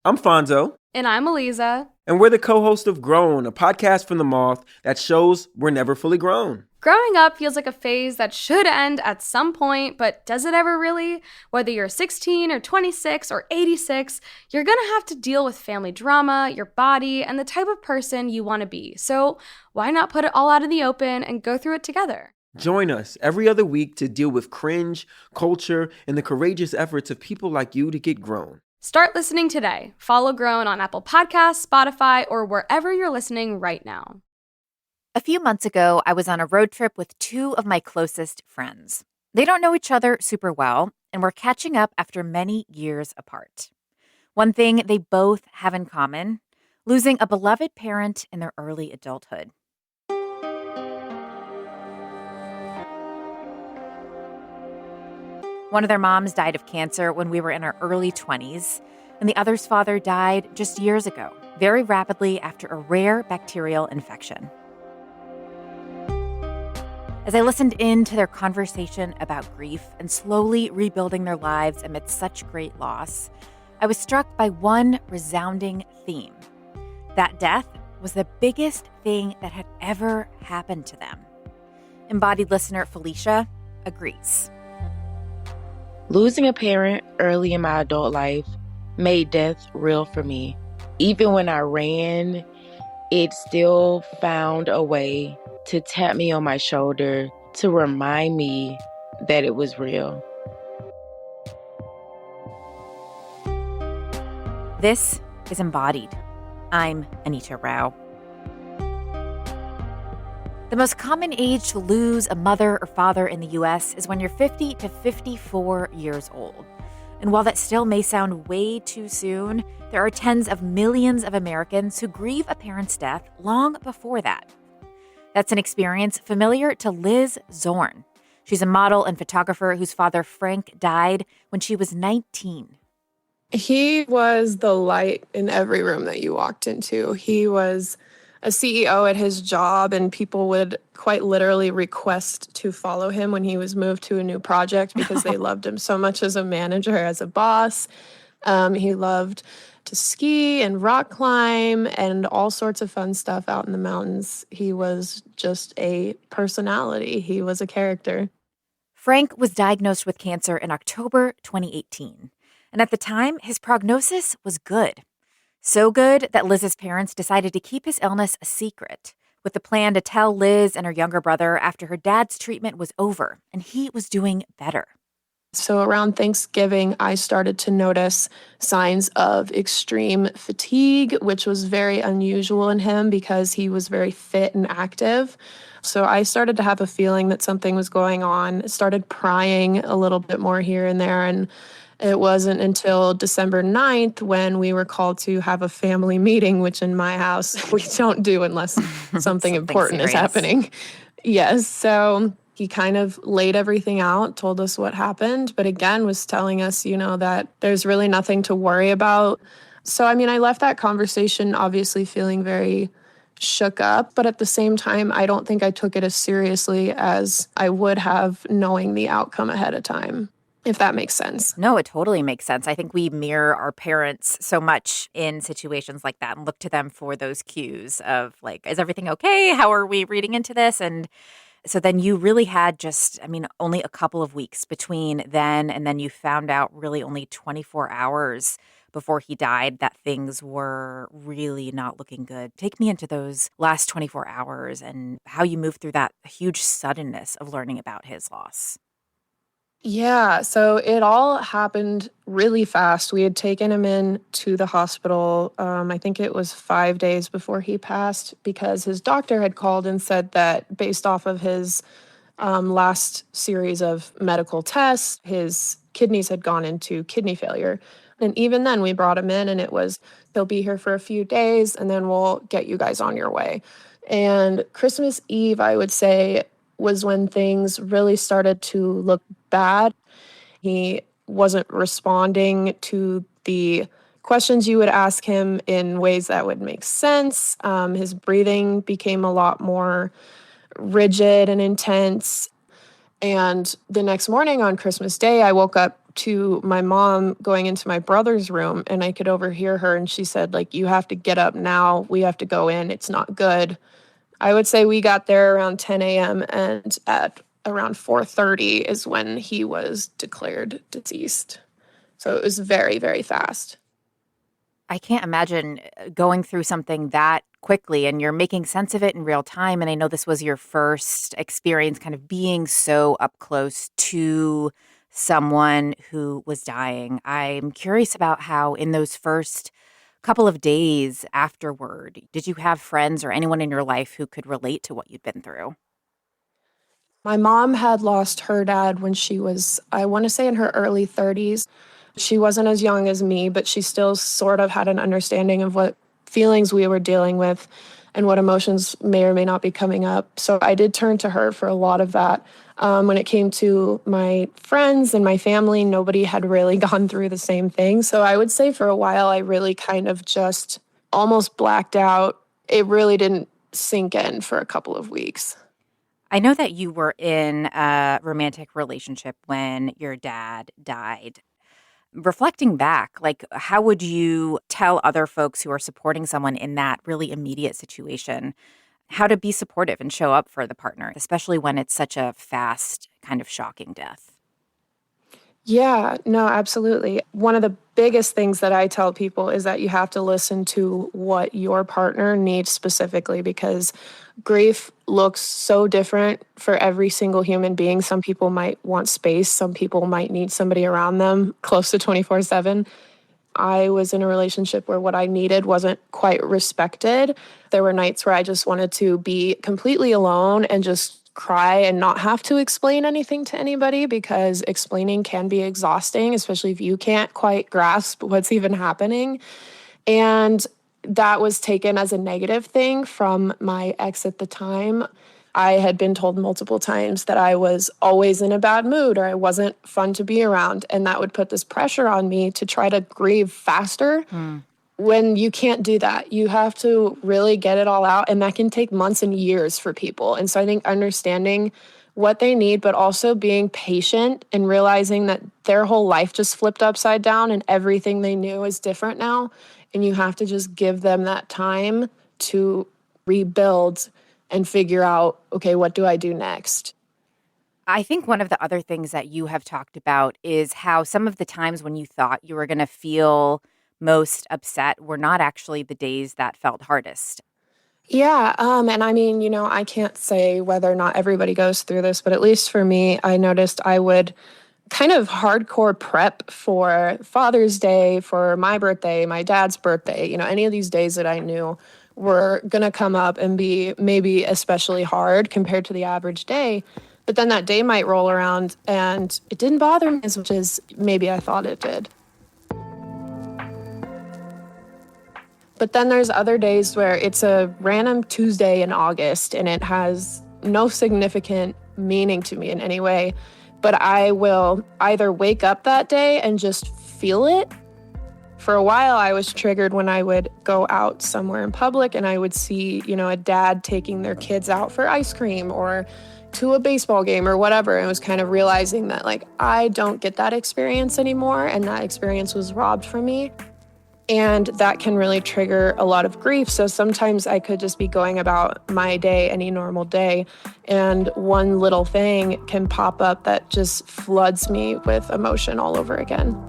I'm Fonzo. And I'm Eliza. And we're the co-host of Grown, a podcast from the Moth that shows we're never fully grown. Growing up feels like a phase that should end at some point, but does it ever really? Whether you're 16 or 26 or 86, you're gonna have to deal with family drama, your body, and the type of person you want to be. So why not put it all out in the open and go through it together? Join us every other week to deal with cringe, culture, and the courageous efforts of people like you to get grown. Start listening today. Follow Grown on Apple Podcasts, Spotify, or wherever you're listening right now. A few months ago, I was on a road trip with two of my closest friends. They don't know each other super well, and we're catching up after many years apart. One thing they both have in common: losing a beloved parent in their early adulthood. One of their moms died of cancer when we were in our early 20s, and the other's father died just years ago, very rapidly after a rare bacterial infection. As I listened in to their conversation about grief and slowly rebuilding their lives amidst such great loss, I was struck by one resounding theme. That death was the biggest thing that had ever happened to them. Embodied listener Felicia agrees. Losing a parent early in my adult life made death real for me. Even when I ran, it still found a way to tap me on my shoulder to remind me that it was real. This is Embodied. I'm Anita Rao. The most common age to lose a mother or father in the U.S. is when you're 50 to 54 years old. And while that still may sound way too soon, there are tens of millions of Americans who grieve a parent's death long before that. That's an experience familiar to Liz Zorn. She's a model and photographer whose father, Frank, died when she was 19. He was the light in every room that you walked into. He was a CEO at his job, and people would quite literally request to follow him when he was moved to a new project because they loved him so much as a manager, as a boss. He loved to ski and rock climb and all sorts of fun stuff out in the mountains. He was just a personality. He was a character. Frank was diagnosed with cancer in October 2018. And at the time, his prognosis was good. So good that Liz's parents decided to keep his illness a secret, with the plan to tell Liz and her younger brother after her dad's treatment was over and he was doing better. So around Thanksgiving, I started to notice signs of extreme fatigue, which was very unusual in him because he was very fit and active. So I started to have a feeling that something was going on, started prying a little bit more here and there, and it wasn't until December 9th when we were called to have a family meeting, which in my house we don't do unless something important serious is happening. Yes, so he kind of laid everything out, told us what happened, but again was telling us, that there's really nothing to worry about. So, I left that conversation obviously feeling very shook up, but at the same time, I don't think I took it as seriously as I would have knowing the outcome ahead of time. If that makes sense. No, it totally makes sense. I think we mirror our parents so much in situations like that and look to them for those cues of like, is everything okay? How are we reading into this? And so then you really had only a couple of weeks between then and then you found out really only 24 hours before he died that things were really not looking good. Take me into those last 24 hours and how you moved through that huge suddenness of learning about his loss. Yeah, so it all happened really fast. We had taken him in to the hospital, I think it was 5 days before he passed, because his doctor had called and said that based off of his last series of medical tests, his kidneys had gone into kidney failure. And even then, we brought him in and it was, he'll be here for a few days and then we'll get you guys on your way. And Christmas Eve, I would say, was when things really started to look bad. He wasn't responding to the questions you would ask him in ways that would make sense. His breathing became a lot more rigid and intense. And the next morning on Christmas Day, I woke up to my mom going into my brother's room, and I could overhear her, and she said, like, you have to get up now. We have to go in. It's not good. I would say we got there around 10 a.m. and at around 4:30 is when he was declared deceased. So it was very, very fast. I can't imagine going through something that quickly, and you're making sense of it in real time. And I know this was your first experience kind of being so up close to someone who was dying. I'm curious about how in those first couple of days afterward, did you have friends or anyone in your life who could relate to what you'd been through? My mom had lost her dad when she was, I want to say, in her early 30s. She wasn't as young as me, but she still sort of had an understanding of what feelings we were dealing with and what emotions may or may not be coming up. So I did turn to her for a lot of that. When it came to my friends and my family, nobody had really gone through the same thing. So I would say for a while, I really kind of just almost blacked out. It really didn't sink in for a couple of weeks. I know that you were in a romantic relationship when your dad died. Reflecting back, like, how would you tell other folks who are supporting someone in that really immediate situation how to be supportive and show up for the partner, especially when it's such a fast, kind of shocking death? Yeah, no, absolutely. One of the biggest things that I tell people is that you have to listen to what your partner needs specifically, because grief looks so different for every single human being. Some people might want space, some people might need somebody around them close to 24/7. I was in a relationship where what I needed wasn't quite respected. There were nights where I just wanted to be completely alone and just cry and not have to explain anything to anybody, because explaining can be exhausting, especially if you can't quite grasp what's even happening. And that was taken as a negative thing from my ex at the time. I had been told multiple times that I was always in a bad mood or I wasn't fun to be around. And that would put this pressure on me to try to grieve faster when you can't do that. You have to really get it all out. And that can take months and years for people. And so I think understanding what they need, but also being patient and realizing that their whole life just flipped upside down and everything they knew is different now. And you have to just give them that time to rebuild and figure out, okay, what do I do next? I think one of the other things that you have talked about is how some of the times when you thought you were going to feel most upset were not actually the days that felt hardest. Yeah, and I mean, I can't say whether or not everybody goes through this, but at least for me, I noticed I would kind of hardcore prep for Father's Day, for my birthday, my dad's birthday, any of these days that I knew were going to come up and be maybe especially hard compared to the average day. But then that day might roll around and it didn't bother me as much as maybe I thought it did. But then there's other days where it's a random Tuesday in August and it has no significant meaning to me in any way. But I will either wake up that day and just feel it. For a while, I was triggered when I would go out somewhere in public and I would see, a dad taking their kids out for ice cream or to a baseball game or whatever. And I was kind of realizing that, like, I don't get that experience anymore. And that experience was robbed from me. And that can really trigger a lot of grief. So sometimes I could just be going about my day, any normal day, and one little thing can pop up that just floods me with emotion all over again.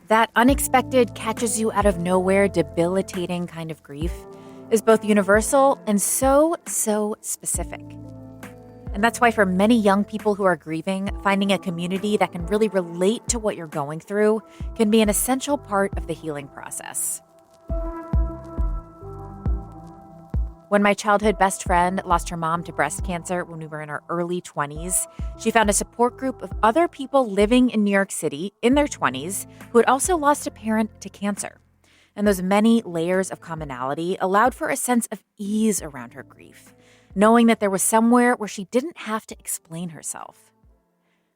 That unexpected, catches you out of nowhere, debilitating kind of grief is both universal and so specific. And that's why for many young people who are grieving, finding a community that can really relate to what you're going through can be an essential part of the healing process. When my childhood best friend lost her mom to breast cancer when we were in our early 20s, she found a support group of other people living in New York City in their 20s who had also lost a parent to cancer. And those many layers of commonality allowed for a sense of ease around her grief, knowing that there was somewhere where she didn't have to explain herself.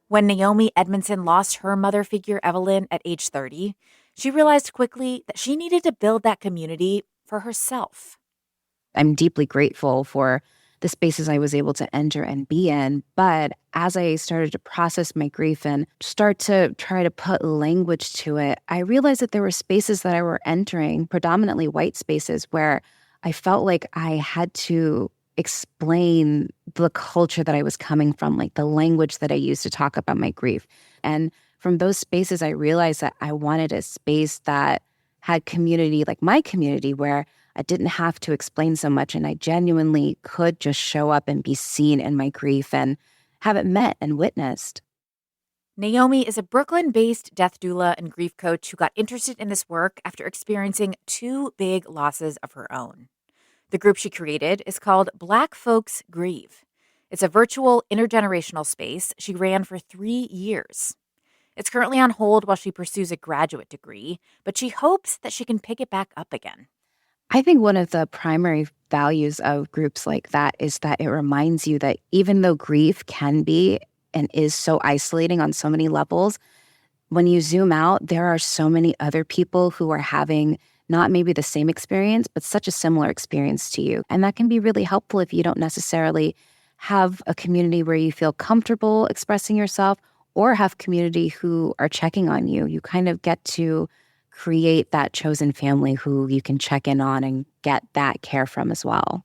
When Naomi Edmondson lost her mother figure, Evelyn, at age 30, she realized quickly that she needed to build that community for herself. I'm deeply grateful for the spaces I was able to enter and be in. But as I started to process my grief and start to try to put language to it, I realized that there were spaces that I were entering, predominantly white spaces, where I felt like I had to explain the culture that I was coming from, like the language that I used to talk about my grief. And from those spaces, I realized that I wanted a space that had community, like my community, where I didn't have to explain so much and I genuinely could just show up and be seen in my grief and have it met and witnessed. Naomi is a Brooklyn-based death doula and grief coach who got interested in this work after experiencing 2 big losses of her own. The group she created is called Black Folks Grieve. It's a virtual intergenerational space she ran for 3 years. It's currently on hold while she pursues a graduate degree, but she hopes that she can pick it back up again. I think one of the primary values of groups like that is that it reminds you that even though grief can be and is so isolating on so many levels, when you zoom out, there are so many other people who are having not maybe the same experience, but such a similar experience to you. And that can be really helpful if you don't necessarily have a community where you feel comfortable expressing yourself or have community who are checking on you. You kind of get to create that chosen family who you can check in on and get that care from as well.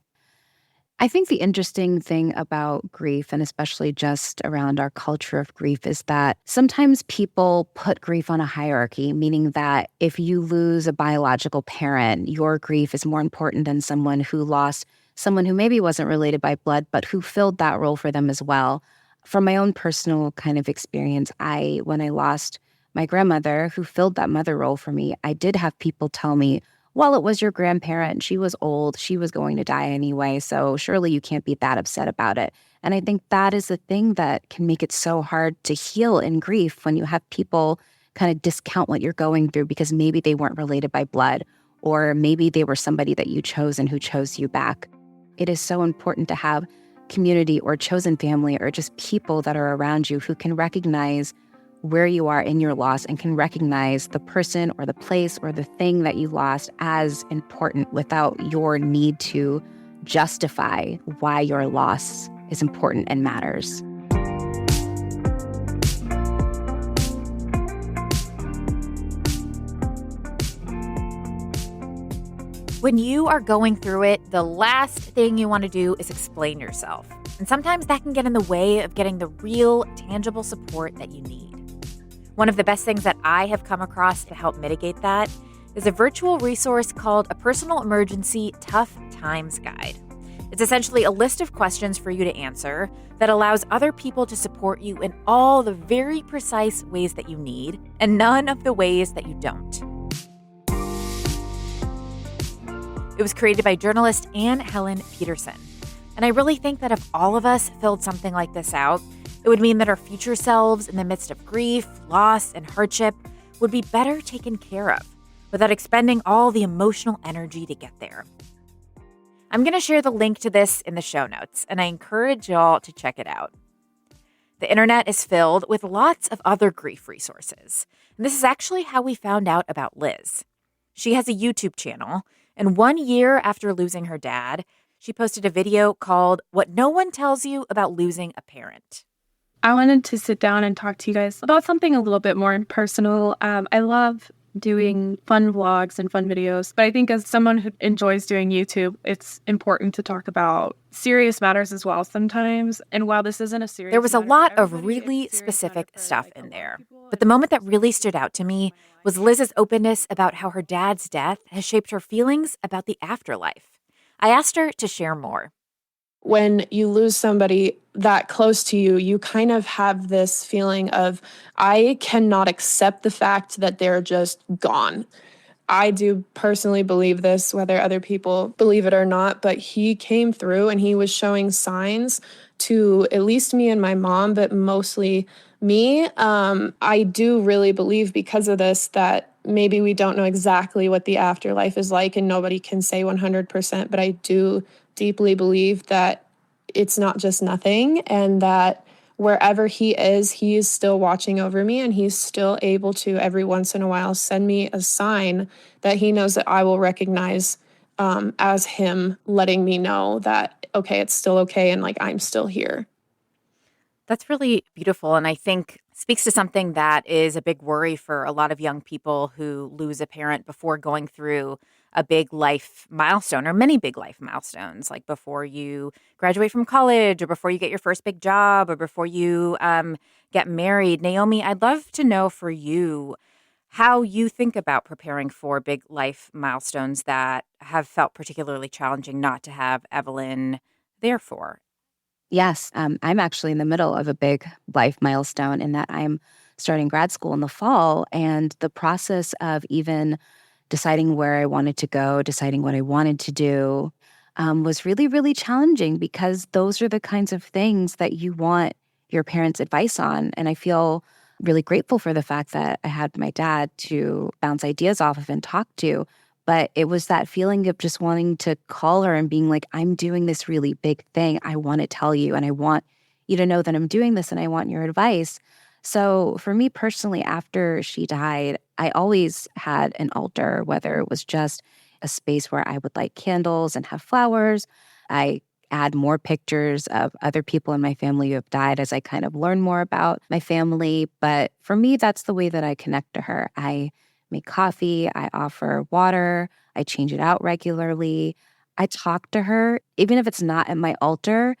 I think the interesting thing about grief, and especially just around our culture of grief, is that sometimes people put grief on a hierarchy, meaning that if you lose a biological parent, your grief is more important than someone who lost someone who maybe wasn't related by blood, but who filled that role for them as well. From my own personal kind of experience, when I lost my grandmother, who filled that mother role for me, I did have people tell me, well, it was your grandparent. She was old. She was going to die anyway. So surely you can't be that upset about it. And I think that is the thing that can make it so hard to heal in grief when you have people kind of discount what you're going through because maybe they weren't related by blood, or maybe they were somebody that you chose and who chose you back. It is so important to have community or chosen family or just people that are around you who can recognize where you are in your loss and can recognize the person or the place or the thing that you lost as important without your need to justify why your loss is important and matters. When you are going through it, the last thing you want to do is explain yourself. And sometimes that can get in the way of getting the real, tangible support that you need. One of the best things that I have come across to help mitigate that is a virtual resource called a Personal Emergency Tough Times Guide. It's essentially a list of questions for you to answer that allows other people to support you in all the very precise ways that you need and none of the ways that you don't. It was created by journalist Anne Helen Peterson. And I really think that if all of us filled something like this out, it would mean that our future selves in the midst of grief, loss, and hardship would be better taken care of without expending all the emotional energy to get there. I'm going to share the link to this in the show notes, and I encourage y'all to check it out. The internet is filled with lots of other grief resources, and this is actually how we found out about Liz. She has a YouTube channel, and 1 year after losing her dad, she posted a video called What No One Tells You About Losing a Parent. I wanted to sit down and talk to you guys about something a little bit more personal. I love doing fun vlogs and fun videos, but I think as someone who enjoys doing YouTube, it's important to talk about serious matters as well sometimes. And while this isn't a serious There was a matter lot for of everybody, really it's a serious specific matter for, stuff like, in a lot there. of people. But the moment that really stood out to me was Liz's openness about how her dad's death has shaped her feelings about the afterlife. I asked her to share more. When you lose somebody that close to you, you kind of have this feeling of, I cannot accept the fact that they're just gone. I do personally believe this, whether other people believe it or not, but he came through and he was showing signs to at least me and my mom, but mostly me. I do really believe because of this that maybe we don't know exactly what the afterlife is like and nobody can say 100%, but I do deeply believe that it's not just nothing and that wherever he is still watching over me and he's still able to every once in a while send me a sign that he knows that I will recognize as him letting me know that, okay, it's still okay and like I'm still here. That's really beautiful. And I think speaks to something that is a big worry for a lot of young people who lose a parent before going through a big life milestone or many big life milestones, like before you graduate from college or before you get your first big job or before you get married. Naomi, I'd love to know for you how you think about preparing for big life milestones that have felt particularly challenging not to have Evelyn there for. Yes, I'm actually in the middle of a big life milestone in that I'm starting grad school in the fall. And the process of even deciding where I wanted to go, deciding what I wanted to do, was really, really challenging because those are the kinds of things that you want your parents' advice on. And I feel really grateful for the fact that I had my dad to bounce ideas off of and talk to. But it was that feeling of just wanting to call her and being like, I'm doing this really big thing. I want to tell you, and I want you to know that I'm doing this, and I want your advice. So for me personally, after she died, I always had an altar, whether it was just a space where I would light candles and have flowers. I add more pictures of other people in my family who have died as I kind of learn more about my family. But for me, that's the way that I connect to her. I make coffee, I offer water, I change it out regularly. I talk to her, even if it's not at my altar.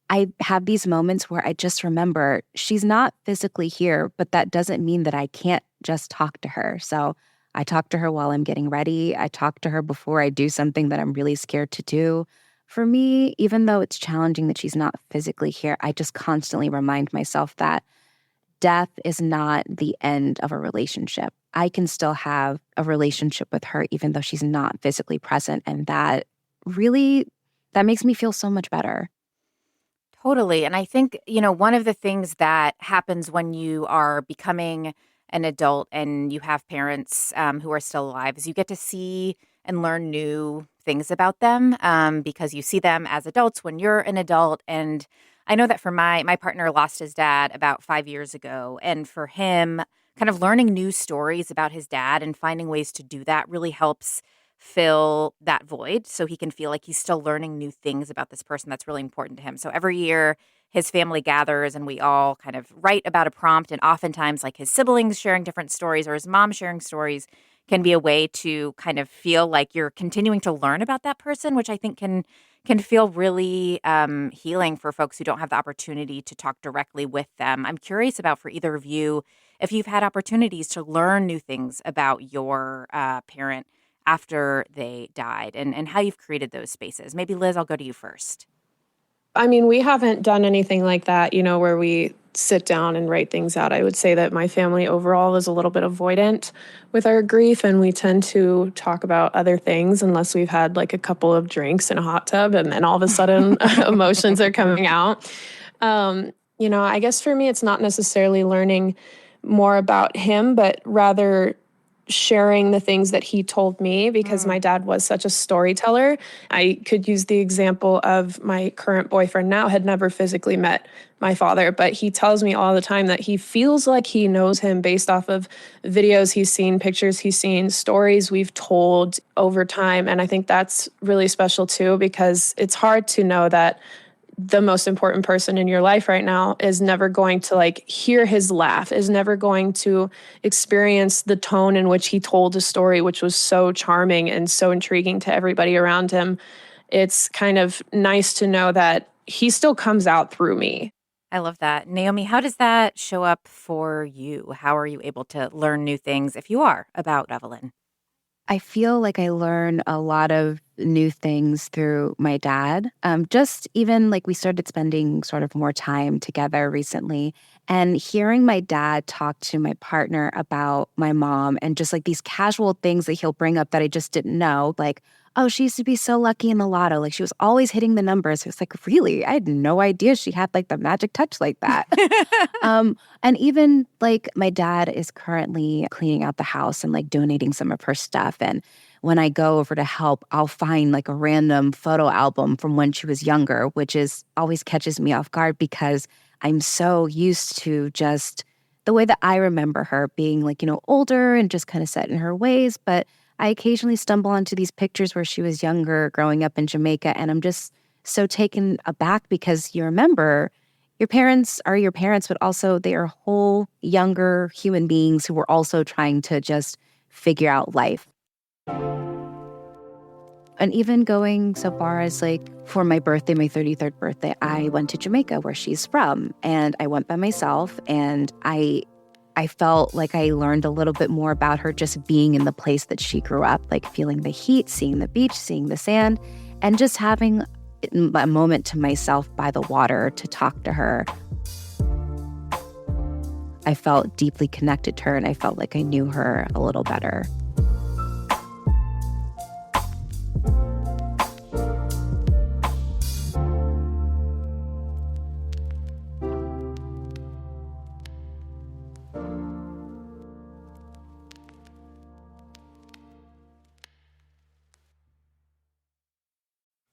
I have these moments where I just remember she's not physically here, but that doesn't mean that I can't just talk to her. So I talk to her while I'm getting ready. I talk to her before I do something that I'm really scared to do. For me, even though it's challenging that she's not physically here, I just constantly remind myself that death is not the end of a relationship. I can still have a relationship with her even though she's not physically present. And that really, that makes me feel so much better. Totally. And I think, one of the things that happens when you are becoming an adult and you have parents who are still alive is you get to see and learn new things about them because you see them as adults when you're an adult. And I know that for my partner lost his dad about 5 years ago. And for him, kind of learning new stories about his dad and finding ways to do that really helps fill that void so he can feel like he's still learning new things about this person that's really important to him. So every year his family gathers and we all kind of write about a prompt, and oftentimes like his siblings sharing different stories or his mom sharing stories can be a way to kind of feel like you're continuing to learn about that person, which I think can feel really healing for folks who don't have the opportunity to talk directly with them. I'm curious about for either of you if you've had opportunities to learn new things about your parent after they died and how you've created those spaces. Maybe Liz, I'll go to you first. I mean, we haven't done anything like that, where we sit down and write things out. I would say that my family overall is a little bit avoidant with our grief, and we tend to talk about other things unless we've had like a couple of drinks in a hot tub and then all of a sudden emotions are coming out. I guess for me, it's not necessarily learning more about him, but rather sharing the things that he told me because my dad was such a storyteller. I could use the example of my current boyfriend now had never physically met my father, but he tells me all the time that he feels like he knows him based off of videos he's seen, pictures he's seen, stories we've told over time. And I think that's really special too, because it's hard to know that the most important person in your life right now is never going to like hear his laugh, is never going to experience the tone in which he told a story, which was so charming and so intriguing to everybody around him. It's kind of nice to know that he still comes out through me. I love that. Naomi, how does that show up for you? How are you able to learn new things if you are about Evelyn? I feel like I learn a lot of new things through my dad. Just even like we started spending sort of more time together recently, and hearing my dad talk to my partner about my mom and just like these casual things that he'll bring up that I just didn't know, like, oh, she used to be so lucky in the lotto. Like she was always hitting the numbers. It was like, really? I had no idea she had like the magic touch like that. And even like my dad is currently cleaning out the house and like donating some of her stuff. And when I go over to help, I'll find like a random photo album from when she was younger, which is always catches me off guard because I'm so used to just the way that I remember her being like, older and just kind of set in her ways. But I occasionally stumble onto these pictures where she was younger, growing up in Jamaica, and I'm just so taken aback because you remember your parents are your parents, but also they are whole younger human beings who were also trying to just figure out life. And even going so far as like for my birthday, my 33rd birthday, I went to Jamaica where she's from, and I went by myself, and I felt like I learned a little bit more about her just being in the place that she grew up, like feeling the heat, seeing the beach, seeing the sand, and just having a moment to myself by the water to talk to her. I felt deeply connected to her, and I felt like I knew her a little better.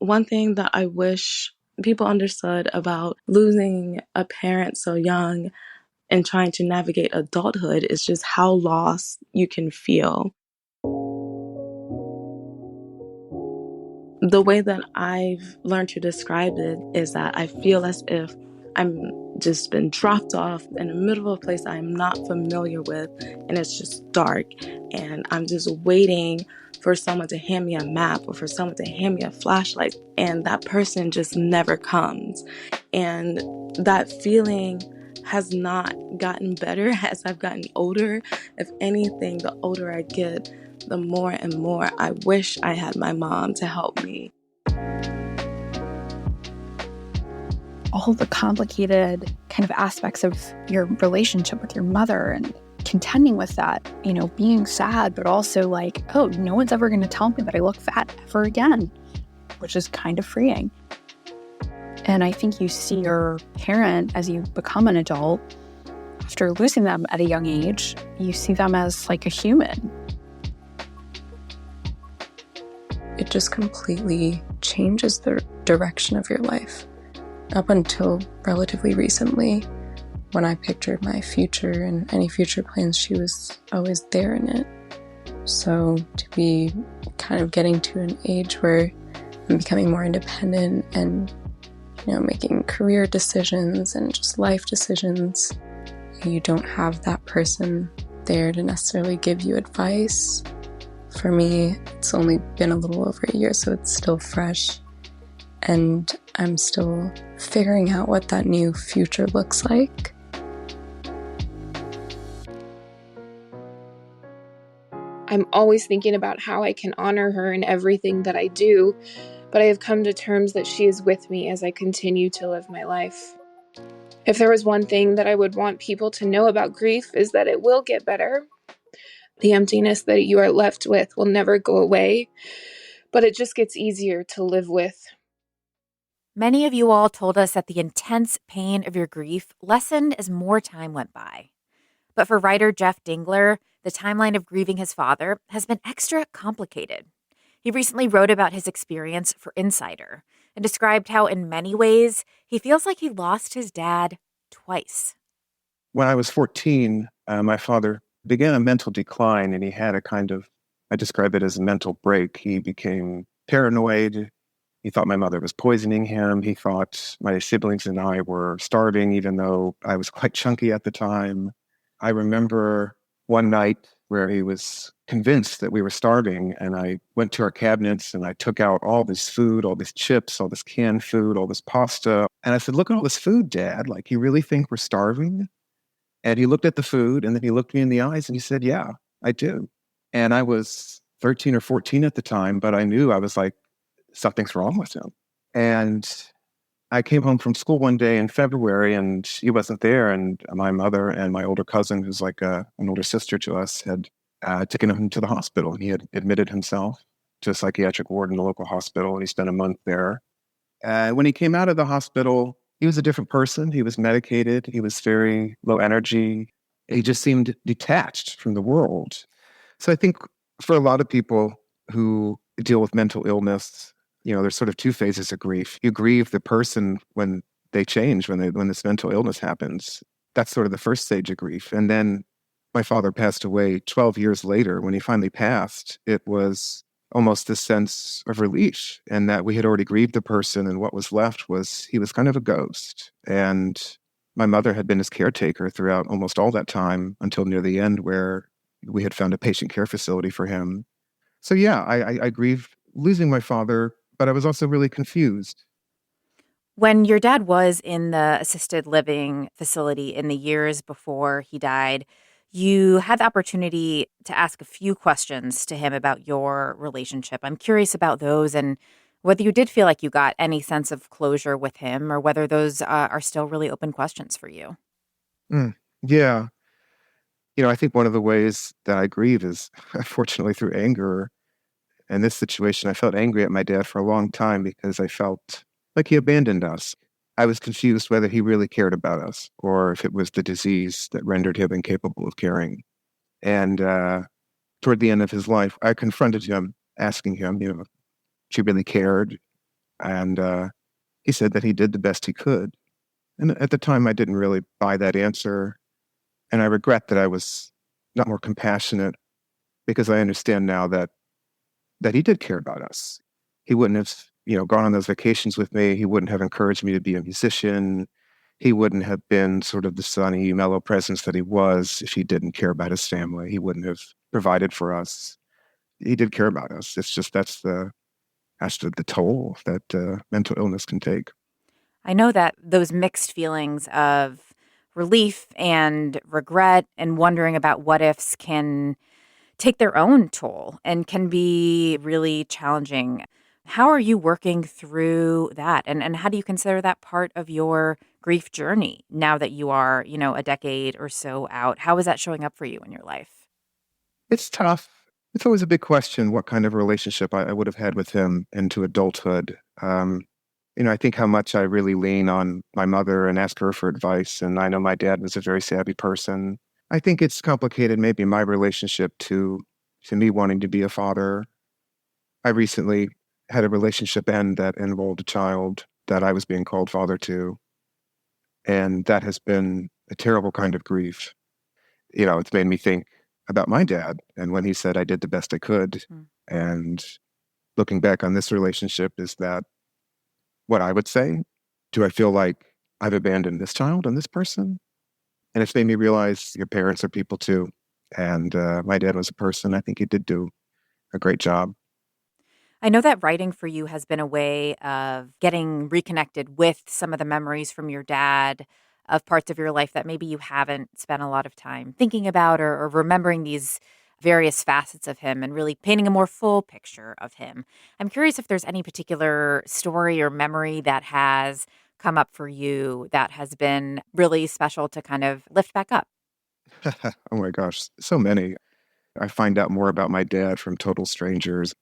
One thing that I wish people understood about losing a parent so young and trying to navigate adulthood is just how lost you can feel. The way that I've learned to describe it is that I feel as if I'm just been dropped off in the middle of a place I'm not familiar with, and it's just dark, and I'm just waiting for someone to hand me a map or for someone to hand me a flashlight, and that person just never comes. And that feeling has not gotten better as I've gotten older. If anything, the older I get, the more and more I wish I had my mom to help me. All the complicated kind of aspects of your relationship with your mother and contending with that, you know, being sad, but also like, oh, no one's ever going to tell me that I look fat ever again, which is kind of freeing. And I think you see your parent as you become an adult, after losing them at a young age, you see them as like a human. It just completely changes the direction of your life. Up until relatively recently, when I pictured my future and any future plans, she was always there in it. So to be kind of getting to an age where I'm becoming more independent and, you know, making career decisions and just life decisions, you don't have that person there to necessarily give you advice. For me, it's only been a little over a year, so it's still fresh. And I'm still figuring out what that new future looks like. I'm always thinking about how I can honor her in everything that I do, but I have come to terms that she is with me as I continue to live my life. If there was one thing that I would want people to know about grief, is that it will get better. The emptiness that you are left with will never go away, but it just gets easier to live with. Many of you all told us that the intense pain of your grief lessened as more time went by. But for writer Jeff Dingler, the timeline of grieving his father has been extra complicated. He recently wrote about his experience for Insider and described how, in many ways, he feels like he lost his dad twice. When I was 14, my father began a mental decline, and he had a kind of, I describe it as a mental break. He became paranoid. He thought my mother was poisoning him. He thought my siblings and I were starving, even though I was quite chunky at the time. I remember one night where he was convinced that we were starving, and I went to our cabinets and I took out all this food, all this chips, all this canned food, all this pasta. And I said, "Look at all this food, Dad. Like, you really think we're starving?" And he looked at the food, and then he looked me in the eyes and he said, "Yeah, I do." And I was 13 or 14 at the time, but I knew, I was like, something's wrong with him. And I came home from school one day in February and he wasn't there. And my mother and my older cousin, who's like an older sister to us, had taken him to the hospital. He had admitted himself to a psychiatric ward in the local hospital, and he spent a month there. When he came out of the hospital, he was a different person. He was medicated. He was very low energy. He just seemed detached from the world. So I think for a lot of people who deal with mental illness, you know, there's sort of two phases of grief. You grieve the person when they change, when this mental illness happens. That's sort of the first stage of grief. And then my father passed away 12 years later, when he finally passed, it was almost this sense of relief, and that we had already grieved the person, and what was left was he was kind of a ghost. And my mother had been his caretaker throughout almost all that time until near the end, where we had found a patient care facility for him. So yeah, I grieved losing my father, but I was also really confused. When your dad was in the assisted living facility in the years before he died, you had the opportunity to ask a few questions to him about your relationship. I'm curious about those and whether you did feel like you got any sense of closure with him or whether those are still really open questions for you. Mm, yeah. I think one of the ways that I grieve is unfortunately through anger. In this situation, I felt angry at my dad for a long time because I felt like he abandoned us. I was confused whether he really cared about us or if it was the disease that rendered him incapable of caring. And toward the end of his life, I confronted him, asking him, if he really cared. And he said that he did the best he could. And at the time, I didn't really buy that answer. And I regret that I was not more compassionate, because I understand now that he did care about us. He wouldn't have, gone on those vacations with me. He wouldn't have encouraged me to be a musician. He wouldn't have been sort of the sunny, mellow presence that he was if he didn't care about his family. He wouldn't have provided for us. He did care about us. It's just that's the toll that mental illness can take. I know that those mixed feelings of relief and regret and wondering about what ifs can take their own toll and can be really challenging. How are you working through that? And how do you consider that part of your grief journey now that you are, a decade or so out? How is that showing up for you in your life? It's tough. It's always a big question what kind of relationship I would have had with him into adulthood. I think how much I really lean on my mother and ask her for advice. And I know my dad was a very savvy person. I think it's complicated, maybe my relationship to me wanting to be a father. I recently had a relationship end that involved a child that I was being called father to. And that has been a terrible kind of grief. It's made me think about my dad and when he said I did the best I could. Mm. And looking back on this relationship, is that what I would say? Do I feel like I've abandoned this child and this person? And it's made me realize your parents are people too. And my dad was a person. I think he did do a great job. I know that writing for you has been a way of getting reconnected with some of the memories from your dad of parts of your life that maybe you haven't spent a lot of time thinking about or remembering these various facets of him and really painting a more full picture of him. I'm curious if there's any particular story or memory that has come up for you that has been really special to kind of lift back up. Oh my gosh, so many. I find out more about my dad from total strangers.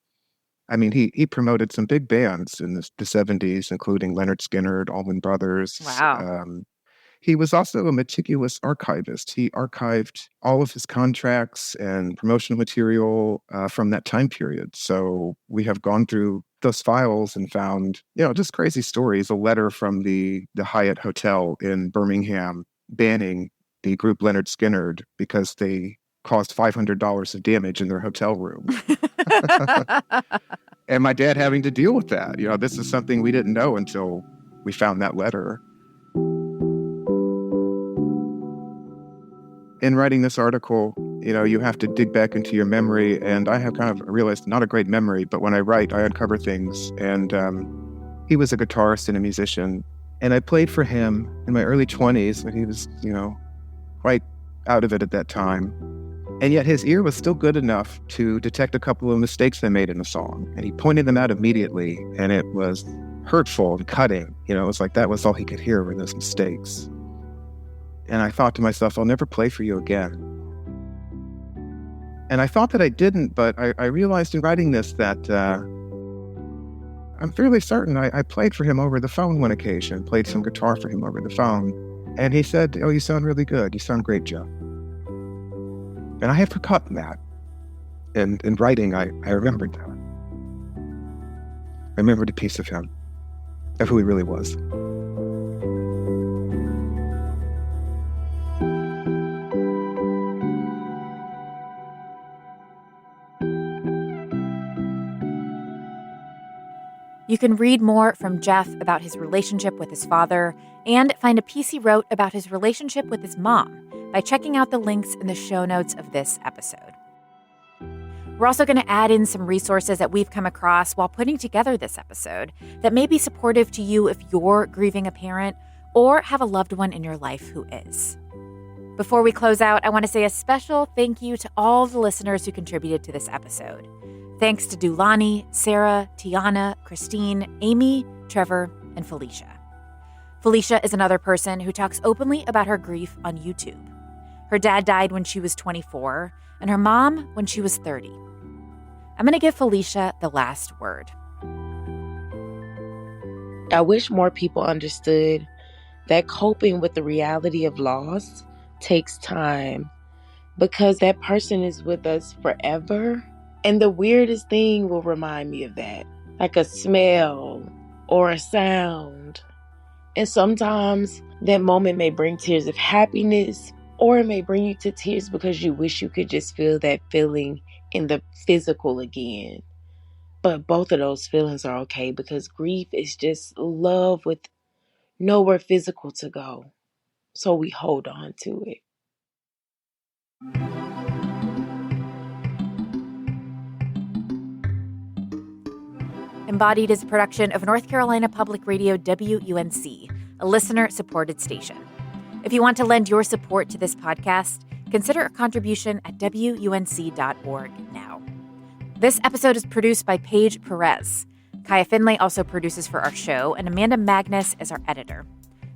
I mean, he promoted some big bands in the 70s, including Leonard Skinner, Allman Brothers. Wow. He was also a meticulous archivist. He archived all of his contracts and promotional material from that time period. So we have gone through those files and found, just crazy stories. A letter from the Hyatt Hotel in Birmingham banning the group Leonard Skinner because they caused $500 of damage in their hotel room. And my dad having to deal with that. This is something we didn't know until we found that letter. In writing this article, you have to dig back into your memory. And I have kind of realized not a great memory, but when I write, I uncover things. And he was a guitarist and a musician. And I played for him in my early 20s when he was, quite out of it at that time. And yet his ear was still good enough to detect a couple of mistakes I made in the song. And he pointed them out immediately. And it was hurtful and cutting. It was like that was all he could hear were those mistakes. And I thought to myself, I'll never play for you again. And I thought that I didn't, but I realized in writing this that I'm fairly certain I played for him over the phone one occasion, played some guitar for him over the phone. And he said, "Oh, you sound really good. You sound great, Joe." And I had forgotten that. And in writing, I remembered that. I remembered a piece of him, of who he really was. You can read more from Jeff about his relationship with his father and find a piece he wrote about his relationship with his mom by checking out the links in the show notes of this episode. We're also going to add in some resources that we've come across while putting together this episode that may be supportive to you if you're grieving a parent or have a loved one in your life who is. Before we close out, I want to say a special thank you to all the listeners who contributed to this episode. Thanks to Dulani, Sarah, Tiana, Christine, Amy, Trevor, and Felicia. Felicia is another person who talks openly about her grief on YouTube. Her dad died when she was 24, and her mom when she was 30. I'm going to give Felicia the last word. I wish more people understood that coping with the reality of loss takes time because that person is with us forever. And the weirdest thing will remind me of that, like a smell or a sound. And sometimes that moment may bring tears of happiness, or it may bring you to tears because you wish you could just feel that feeling in the physical again. But both of those feelings are okay because grief is just love with nowhere physical to go. So we hold on to it. Embodied is a production of North Carolina Public Radio WUNC, a listener-supported station. If you want to lend your support to this podcast, consider a contribution at WUNC.org now. This episode is produced by Paige Perez. Kaya Finlay also produces for our show, and Amanda Magnus is our editor.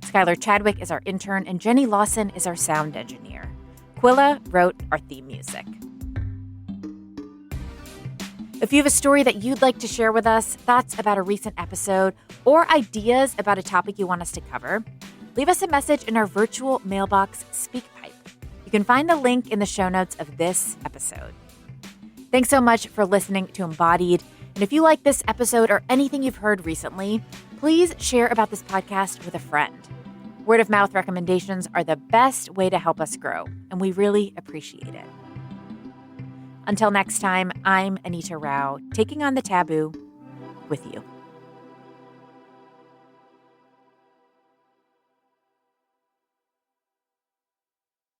Skylar Chadwick is our intern, and Jenny Lawson is our sound engineer. Quilla wrote our theme music. If you have a story that you'd like to share with us, thoughts about a recent episode, or ideas about a topic you want us to cover, leave us a message in our virtual mailbox SpeakPipe. You can find the link in the show notes of this episode. Thanks so much for listening to Embodied. And if you like this episode or anything you've heard recently, please share about this podcast with a friend. Word of mouth recommendations are the best way to help us grow, and we really appreciate it. Until next time, I'm Anita Rao, taking on the taboo with you.